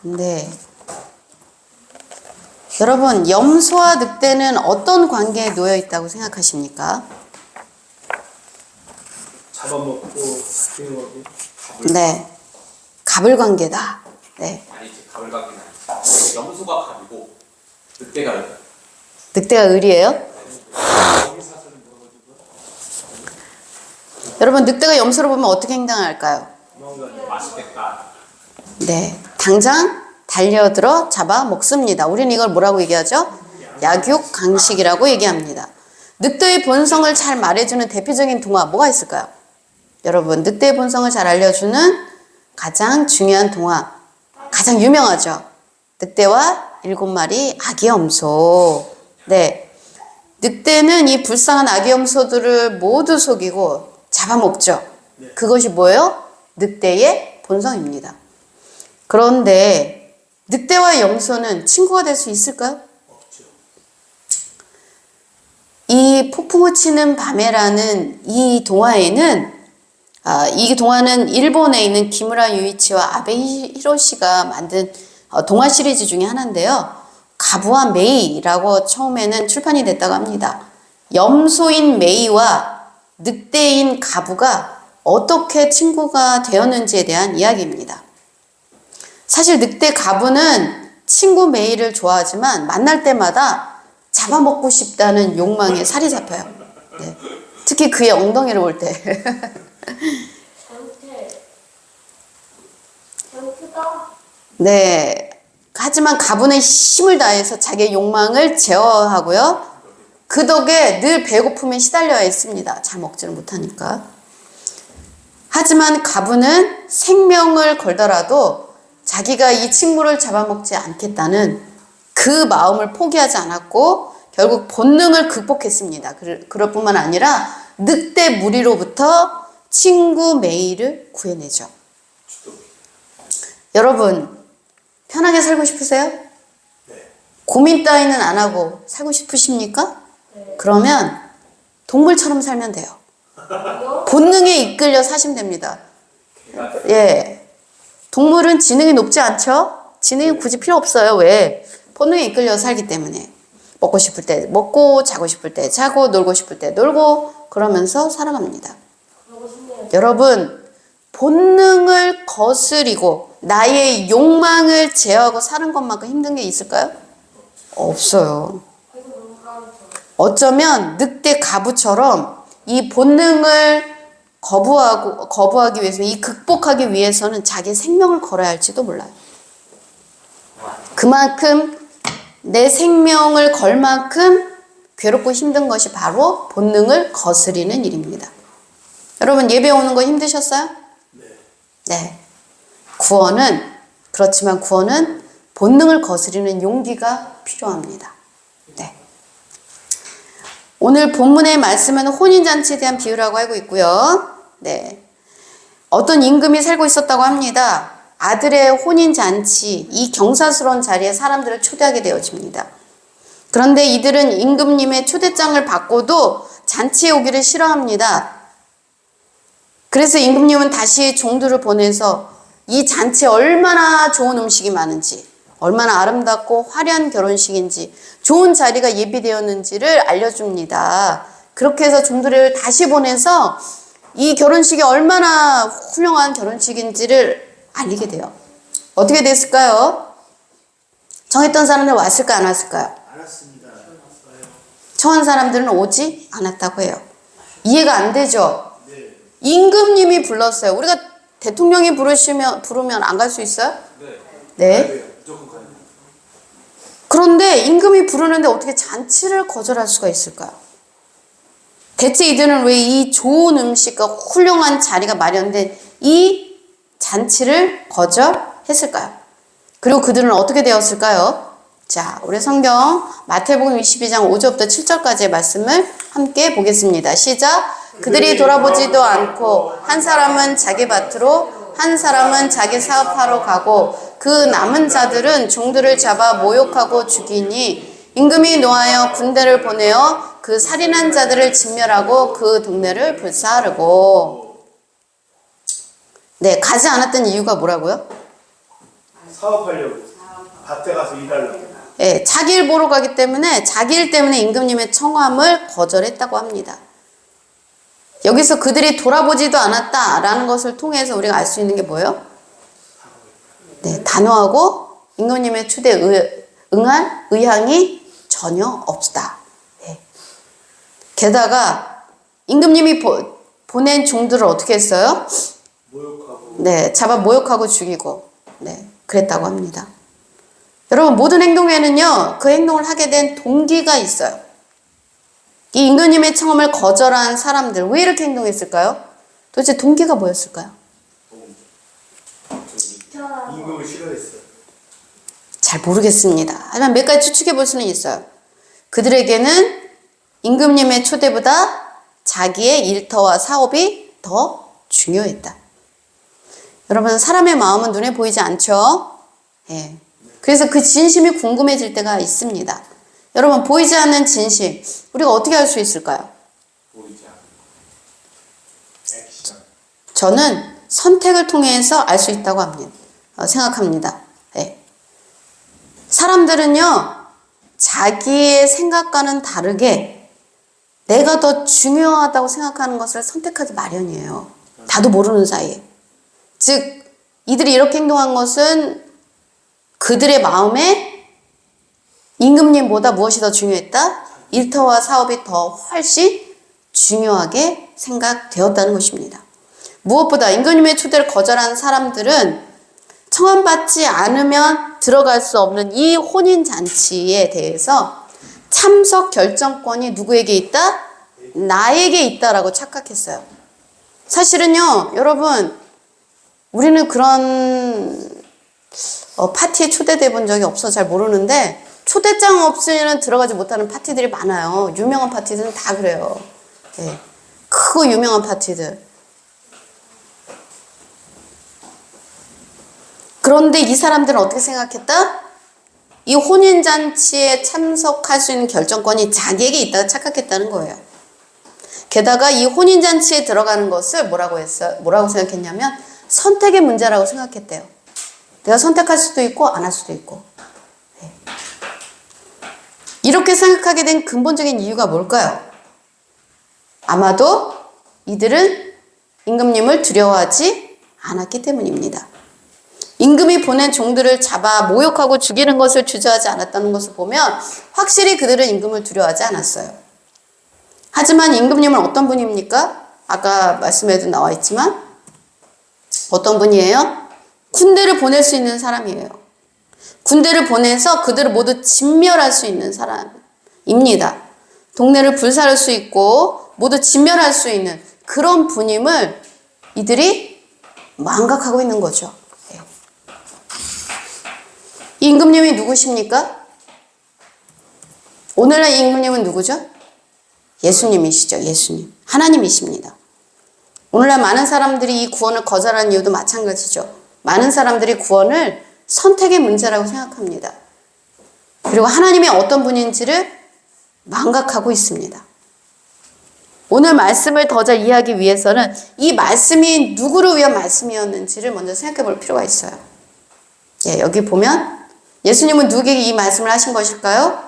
네. 여러분, 염소와 늑대는 어떤 관계에 놓여 있다고 생각하십니까? 잡아먹고 기능하고. 네. 갑을 관계다. 네. 아니지, 갑을 갖기는 아니지. 염소가 갑이고 늑대가 을. 늑대가 을이에요? 여러분, 늑대가 염소를 보면 어떻게 행동할까요? 맛있겠다. 네. 당장 달려들어 잡아 먹습니다. 우리는 이걸 뭐라고 얘기하죠? 약육강식이라고 얘기합니다. 늑대의 본성을 잘 말해주는 대표적인 동화 뭐가 있을까요? 여러분, 늑대의 본성을 잘 알려주는 가장 중요한 동화, 가장 유명하죠. 늑대와 7마리 아기 염소. 네. 늑대는 이 불쌍한 아기 염소들을 모두 속이고 잡아먹죠. 그것이 뭐예요? 늑대의 본성입니다. 그런데 늑대와 염소는 친구가 될 수 있을까요? 없죠. 이 폭풍우 치는 밤에라는 이 동화에는 이 동화는 일본에 있는 기무라 유이치와 아베 히로시가 만든 동화 시리즈 중에 하나인데요. 가부와 메이라고 처음에는 출판이 됐다고 합니다. 염소인 메이와 늑대인 가부가 어떻게 친구가 되었는지에 대한 이야기입니다. 사실 늑대 가부는 친구 메이를 좋아하지만 만날 때마다 잡아먹고 싶다는 욕망에 살이 잡혀요. 네. 특히 그의 엉덩이를 볼 때. 네. 하지만 가부는 힘을 다해서 자기의 욕망을 제어하고요. 그 덕에 늘 배고픔에 시달려야 했습니다. 잘 먹지를 못하니까. 하지만 가부는 생명을 걸더라도 자기가 이 친구를 잡아먹지 않겠다는 그 마음을 포기하지 않았고 결국 본능을 극복했습니다. 그럴 뿐만 아니라 늑대 무리로부터 친구 메이를 구해내죠. 여러분, 편하게 살고 싶으세요? 네. 고민 따위는 안 하고 살고 싶으십니까? 네. 그러면 동물처럼 살면 돼요. 본능에 이끌려 사시면 됩니다. 예. 동물은 지능이 높지 않죠? 지능이 굳이 필요 없어요. 왜? 본능에 이끌려 살기 때문에. 먹고 싶을 때 먹고, 자고 싶을 때 자고, 놀고 싶을 때 놀고, 그러면서 살아갑니다. 여러분, 본능을 거스리고 나의 욕망을 제어하고 사는 것만큼 힘든 게 있을까요? 없어요. 어쩌면 늑대 가부처럼 이 본능을 거부하기 위해서, 이 극복하기 위해서는 자기 생명을 걸어야 할지도 몰라요. 그만큼 내 생명을 걸 만큼 괴롭고 힘든 것이 바로 본능을 거스리는 일입니다. 여러분, 예배 오는 거 힘드셨어요? 네. 그렇지만 구원은 본능을 거스리는 용기가 필요합니다. 네. 오늘 본문의 말씀은 혼인잔치에 대한 비유라고 알고 있고요. 네. 어떤 임금이 살고 있었다고 합니다. 아들의 혼인잔치, 이 경사스러운 자리에 사람들을 초대하게 되어집니다. 그런데 이들은 임금님의 초대장을 받고도 잔치에 오기를 싫어합니다. 그래서 임금님은 다시 종들을 보내서 이 잔치에 얼마나 좋은 음식이 많은지, 얼마나 아름답고 화려한 결혼식인지, 좋은 자리가 예비되었는지를 알려줍니다. 그렇게 해서 종들을 다시 보내서 이 결혼식이 얼마나 훌륭한 결혼식인지를 알리게 돼요. 어떻게 됐을까요? 정했던 사람들 왔을까 안 왔을까요? 알았습니다. 청한 사람들은 오지 않았다고 해요. 이해가 안 되죠? 네. 임금님이 불렀어요. 우리가 대통령이 부르면 안 갈 수 있어요? 네. 무조건 가야 돼요. 그런데 임금이 부르는데 어떻게 잔치를 거절할 수가 있을까요? 대체 이들은 왜 이 좋은 음식과 훌륭한 자리가 마련된 이 잔치를 거절했을까요? 그리고 그들은 어떻게 되었을까요? 자, 우리 성경 마태복음 22장 5절부터 7절까지의 말씀을 함께 보겠습니다. 시작! 그들이 돌아보지도 않고 한 사람은 자기 밭으로 한 사람은 자기 사업하러 가고 그 남은 자들은 종들을 잡아 모욕하고 죽이니 임금이 노하여 군대를 보내어 그 살인한 자들을 진멸하고 그 동네를 불사르고. 네, 가지 않았던 이유가 뭐라고요? 사업하려고 밭에 가서 일하려고. 예, 자기 일 보러 가기 때문에 자기 일 때문에 임금님의 청함을 거절했다고 합니다. 여기서 그들이 돌아보지도 않았다라는 것을 통해서 우리가 알 수 있는 게 뭐예요? 네, 단호하고 임금님의 초대에 응할 의향이 전혀 없다. 네. 게다가 임금님이 보낸 종들을 어떻게 했어요? 모욕하고. 네, 잡아 모욕하고 죽이고, 네, 그랬다고 합니다. 여러분, 모든 행동에는요, 그 행동을 하게 된 동기가 있어요. 이 임금님의 청함을 거절한 사람들, 왜 이렇게 행동했을까요? 도대체 동기가 뭐였을까요? 임금을 싫어했어요. 잘 모르겠습니다. 하지만 몇 가지 추측해 볼 수는 있어요. 그들에게는 임금님의 초대보다 자기의 일터와 사업이 더 중요했다. 여러분, 사람의 마음은 눈에 보이지 않죠? 예. 그래서 그 진심이 궁금해질 때가 있습니다. 여러분, 보이지 않는 진심, 우리가 어떻게 알 수 있을까요? 보이지 않는 액션. 저는 선택을 통해서 알 수 있다고 생각합니다. 예. 사람들은요, 자기의 생각과는 다르게 내가 더 중요하다고 생각하는 것을 선택하기 마련이에요. 나도 모르는 사이에. 즉, 이들이 이렇게 행동한 것은 그들의 마음에 임금님보다 무엇이 더 중요했다? 일터와 사업이 더 훨씬 중요하게 생각되었다는 것입니다. 무엇보다 임금님의 초대를 거절한 사람들은 청함받지 않으면 들어갈 수 없는 이 혼인잔치에 대해서 참석 결정권이 누구에게 있다? 나에게 있다라고 착각했어요. 사실은요, 여러분, 우리는 그런 파티에 초대돼 본 적이 없어서 잘 모르는데 초대장 없이는 들어가지 못하는 파티들이 많아요. 유명한 파티들은 다 그래요. 네. 크고 유명한 파티들. 그런데 이 사람들은 어떻게 생각했다? 이 혼인잔치에 참석할 수 있는 결정권이 자기에게 있다고 착각했다는 거예요. 게다가 이 혼인잔치에 들어가는 것을 뭐라고 생각했냐면 선택의 문제라고 생각했대요. 내가 선택할 수도 있고 안 할 수도 있고. 네. 이렇게 생각하게 된 근본적인 이유가 뭘까요? 아마도 이들은 임금님을 두려워하지 않았기 때문입니다. 임금이 보낸 종들을 잡아 모욕하고 죽이는 것을 주저하지 않았다는 것을 보면 확실히 그들은 임금을 두려워하지 않았어요. 하지만 임금님은 어떤 분입니까? 아까 말씀에도 나와 있지만 어떤 분이에요? 군대를 보낼 수 있는 사람이에요. 군대를 보내서 그들을 모두 진멸할 수 있는 사람입니다. 동네를 불살할 수 있고 모두 진멸할 수 있는 그런 분임을 이들이 망각하고 있는 거죠. 이 임금님이 누구십니까? 오늘날 이 임금님은 누구죠? 예수님이시죠. 예수님. 하나님이십니다. 오늘날 많은 사람들이 이 구원을 거절하는 이유도 마찬가지죠. 많은 사람들이 구원을 선택의 문제라고 생각합니다. 그리고 하나님이 어떤 분인지를 망각하고 있습니다. 오늘 말씀을 더 잘 이해하기 위해서는 이 말씀이 누구를 위한 말씀이었는지를 먼저 생각해 볼 필요가 있어요. 예, 여기 보면 예수님은 누구에게 이 말씀을 하신 것일까요?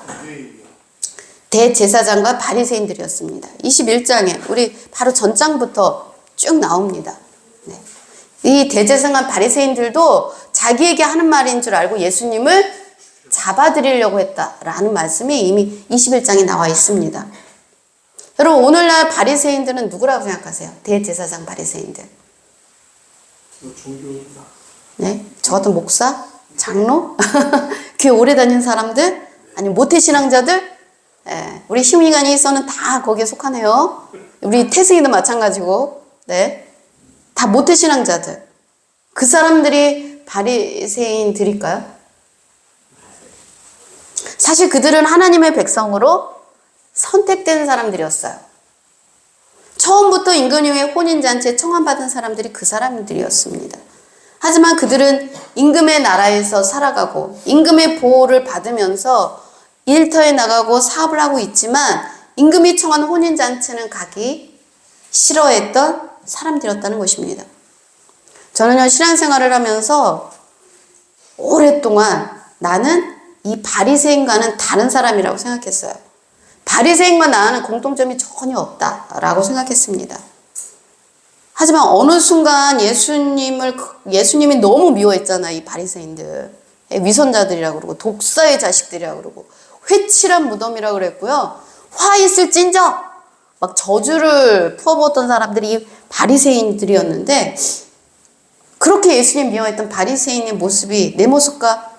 대제사장과 바리새인들이었습니다. 21장에 우리 바로 전장부터 쭉 나옵니다. 네. 이 대제사장과 바리새인들도 자기에게 하는 말인 줄 알고 예수님을 잡아들이려고 했다라는 말씀이 이미 21장에 나와 있습니다. 여러분, 오늘날 바리새인들은 누구라고 생각하세요? 대제사장 바리새인들. 종교인가? 네, 저 같은 목사, 장로, 교회 오래 다닌 사람들, 아니면 모태신앙자들, 네, 우리 힘이간이 있어는 다 거기에 속하네요. 우리 태승이도 마찬가지고, 네, 다 모태신앙자들. 그 사람들이 바리새인들일까요? 사실 그들은 하나님의 백성으로 선택된 사람들이었어요. 처음부터 임금님의 혼인잔치에 청함받은 사람들이 그 사람들이었습니다. 하지만 그들은 임금의 나라에서 살아가고 임금의 보호를 받으면서 일터에 나가고 사업을 하고 있지만 임금이 청한 혼인잔치는 가기 싫어했던 사람들이었다는 것입니다. 저는요, 신앙생활을 하면서 오랫동안 나는 이 바리새인과는 다른 사람이라고 생각했어요. 바리새인과 나는 공통점이 전혀 없다라고 생각했습니다. 하지만 어느 순간 예수님이 너무 미워했잖아요. 이 바리새인들. 위선자들이라고 그러고 독사의 자식들이라고 그러고 회칠한 무덤이라고 그랬고요. 화 있을 찐정 막 저주를 퍼부었던 사람들이 바리새인들이었는데 그렇게 예수님 미워했던 바리새인의 모습이 내 모습과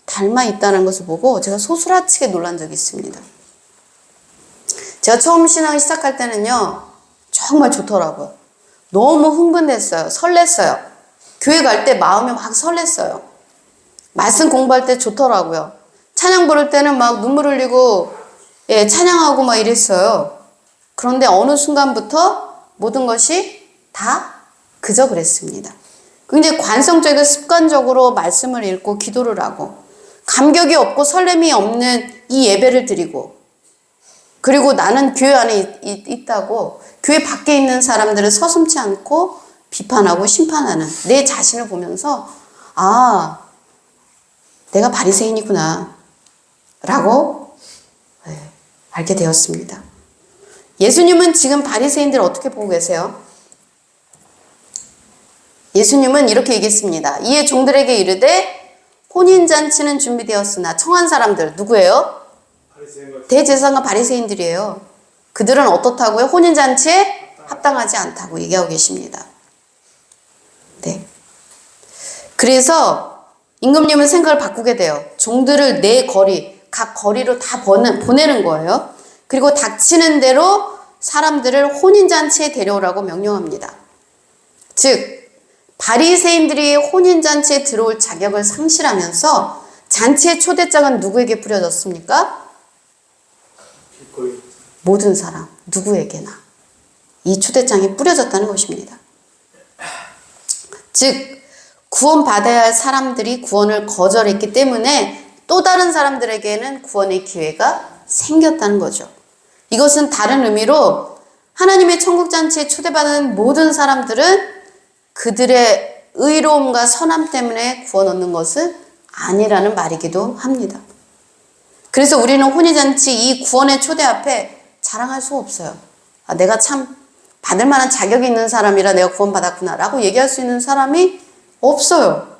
닮아 있다는 것을 보고 제가 소스라치게 놀란 적이 있습니다. 제가 처음 신앙을 시작할 때는요. 정말 좋더라고요. 너무 흥분됐어요. 설렜어요. 교회 갈 때 마음이 막 설렜어요. 말씀 공부할 때 좋더라고요. 찬양 부를 때는 막 눈물 흘리고 찬양하고 막 이랬어요. 그런데 어느 순간부터 모든 것이 다 그저 그랬습니다. 굉장히 관성적이고 습관적으로 말씀을 읽고 기도를 하고 감격이 없고 설렘이 없는 이 예배를 드리고 그리고 나는 교회 안에 있다고 교회 밖에 있는 사람들을 서슴지 않고 비판하고 심판하는 내 자신을 보면서 아, 내가 바리새인이구나 라고 알게 되었습니다. 예수님은 지금 바리새인들을 어떻게 보고 계세요? 예수님은 이렇게 얘기했습니다. 이에 종들에게 이르되 혼인잔치는 준비되었으나 청한 사람들 누구예요? 대제사장과 바리새인들이에요. 그들은 어떻다고요? 혼인잔치에 합당하지 않다고 얘기하고 계십니다. 네. 그래서 임금님은 생각을 바꾸게 돼요. 종들을 내 거리, 각 거리로 다 보내는 거예요. 그리고 닥치는 대로 사람들을 혼인잔치에 데려오라고 명령합니다. 즉 바리새인들이 혼인잔치에 들어올 자격을 상실하면서 잔치의 초대장은 누구에게 뿌려졌습니까? 모든 사람, 누구에게나 이 초대장이 뿌려졌다는 것입니다. 즉 구원받아야 할 사람들이 구원을 거절했기 때문에 또 다른 사람들에게는 구원의 기회가 생겼다는 거죠. 이것은 다른 의미로 하나님의 천국잔치에 초대받은 모든 사람들은 그들의 의로움과 선함 때문에 구원 얻는 것은 아니라는 말이기도 합니다. 그래서 우리는 혼인잔치 이 구원의 초대 앞에 자랑할 수 없어요. 아, 내가 참 받을 만한 자격이 있는 사람이라 내가 구원받았구나 라고 얘기할 수 있는 사람이 없어요.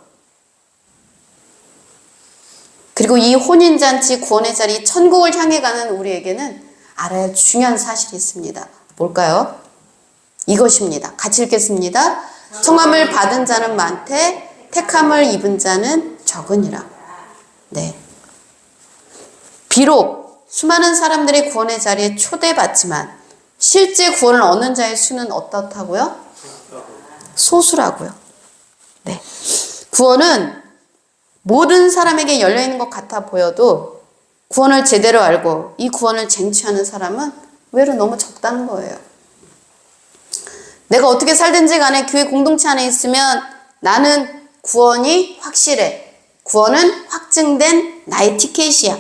그리고 이 혼인잔치 구원의 자리 천국을 향해 가는 우리에게는 알아야 할 중요한 사실이 있습니다. 뭘까요? 이것입니다. 같이 읽겠습니다. 청함을 받은 자는 많되 택함을 입은 자는 적으니라. 네. 비록 수많은 사람들이 구원의 자리에 초대받지만 실제 구원을 얻는 자의 수는 어떻다고요? 소수라고요. 네. 구원은 모든 사람에게 열려있는 것 같아 보여도 구원을 제대로 알고 이 구원을 쟁취하는 사람은 의외로 너무 적다는 거예요. 내가 어떻게 살든지 간에 교회 공동체 안에 있으면 나는 구원이 확실해. 구원은 확증된 나의 티켓이야.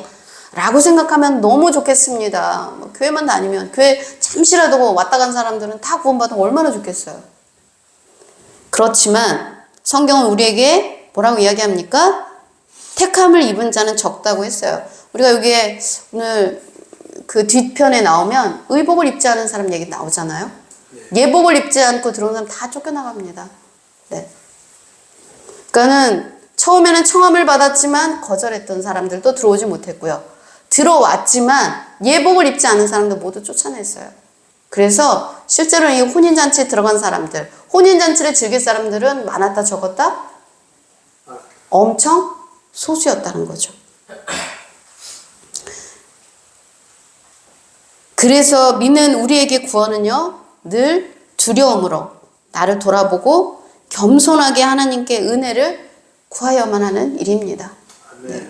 라고 생각하면 너무 좋겠습니다. 뭐 교회만 다니면 교회 잠시라도 왔다 간 사람들은 다 구원받으면 얼마나 좋겠어요. 그렇지만 성경은 우리에게 뭐라고 이야기합니까? 택함을 입은 자는 적다고 했어요. 우리가 여기에 오늘 그 뒤편에 나오면 의복을 입지 않은 사람 얘기 나오잖아요. 예복을 입지 않고 들어온 사람 다 쫓겨나갑니다. 네. 그러니까는 처음에는 청함을 받았지만 거절했던 사람들도 들어오지 못했고요. 들어왔지만 예복을 입지 않은 사람도 모두 쫓아냈어요. 그래서 실제로 이 혼인잔치에 들어간 사람들, 혼인잔치를 즐길 사람들은 많았다 적었다? 엄청 소수였다는 거죠. 그래서 믿는 우리에게 구원은요, 늘 두려움으로 나를 돌아보고 겸손하게 하나님께 은혜를 구하여만 하는 일입니다. 네.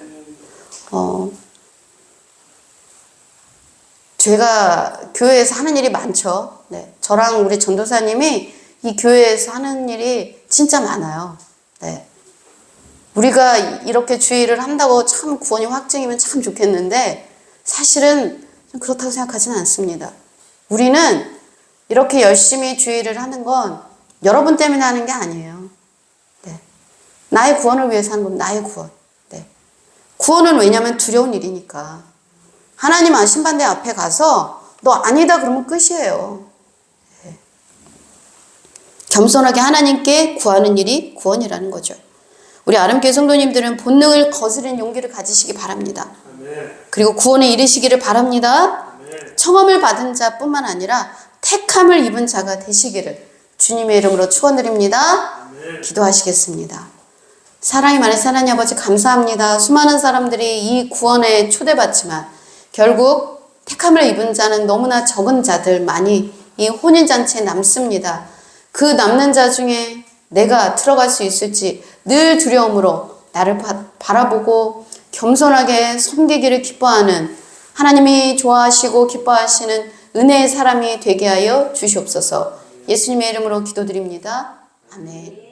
제가 교회에서 하는 일이 많죠. 네. 저랑 우리 전도사님이 이 교회에서 하는 일이 진짜 많아요. 네. 우리가 이렇게 주의를 한다고 참 구원이 확증이면 참 좋겠는데 사실은 그렇다고 생각하지는 않습니다. 우리는 이렇게 열심히 주의를 하는 건 여러분 때문에 하는 게 아니에요. 네. 나의 구원을 위해서 하는 건 나의 구원. 구원은 왜냐면 두려운 일이니까. 하나님 아신반대 앞에 가서 너 아니다 그러면 끝이에요. 예. 겸손하게 하나님께 구하는 일이 구원이라는 거죠. 우리 아름교회 성도님들은 본능을 거스르는 용기를 가지시기 바랍니다. 아멘. 그리고 구원에 이르시기를 바랍니다. 아멘. 청함을 받은 자뿐만 아니라 택함을 입은 자가 되시기를 주님의 이름으로 축원드립니다. 아멘. 기도하시겠습니다. 사랑이 많으신 하나님 아버지 감사합니다. 수많은 사람들이 이 구원에 초대받지만 결국 택함을 입은 자는 너무나 적은 자들 많이 이 혼인잔치에 남습니다. 그 남는 자 중에 내가 들어갈 수 있을지 늘 두려움으로 나를 바라보고 겸손하게 섬기기를 기뻐하는 하나님이 좋아하시고 기뻐하시는 은혜의 사람이 되게 하여 주시옵소서. 예수님의 이름으로 기도드립니다. 아멘.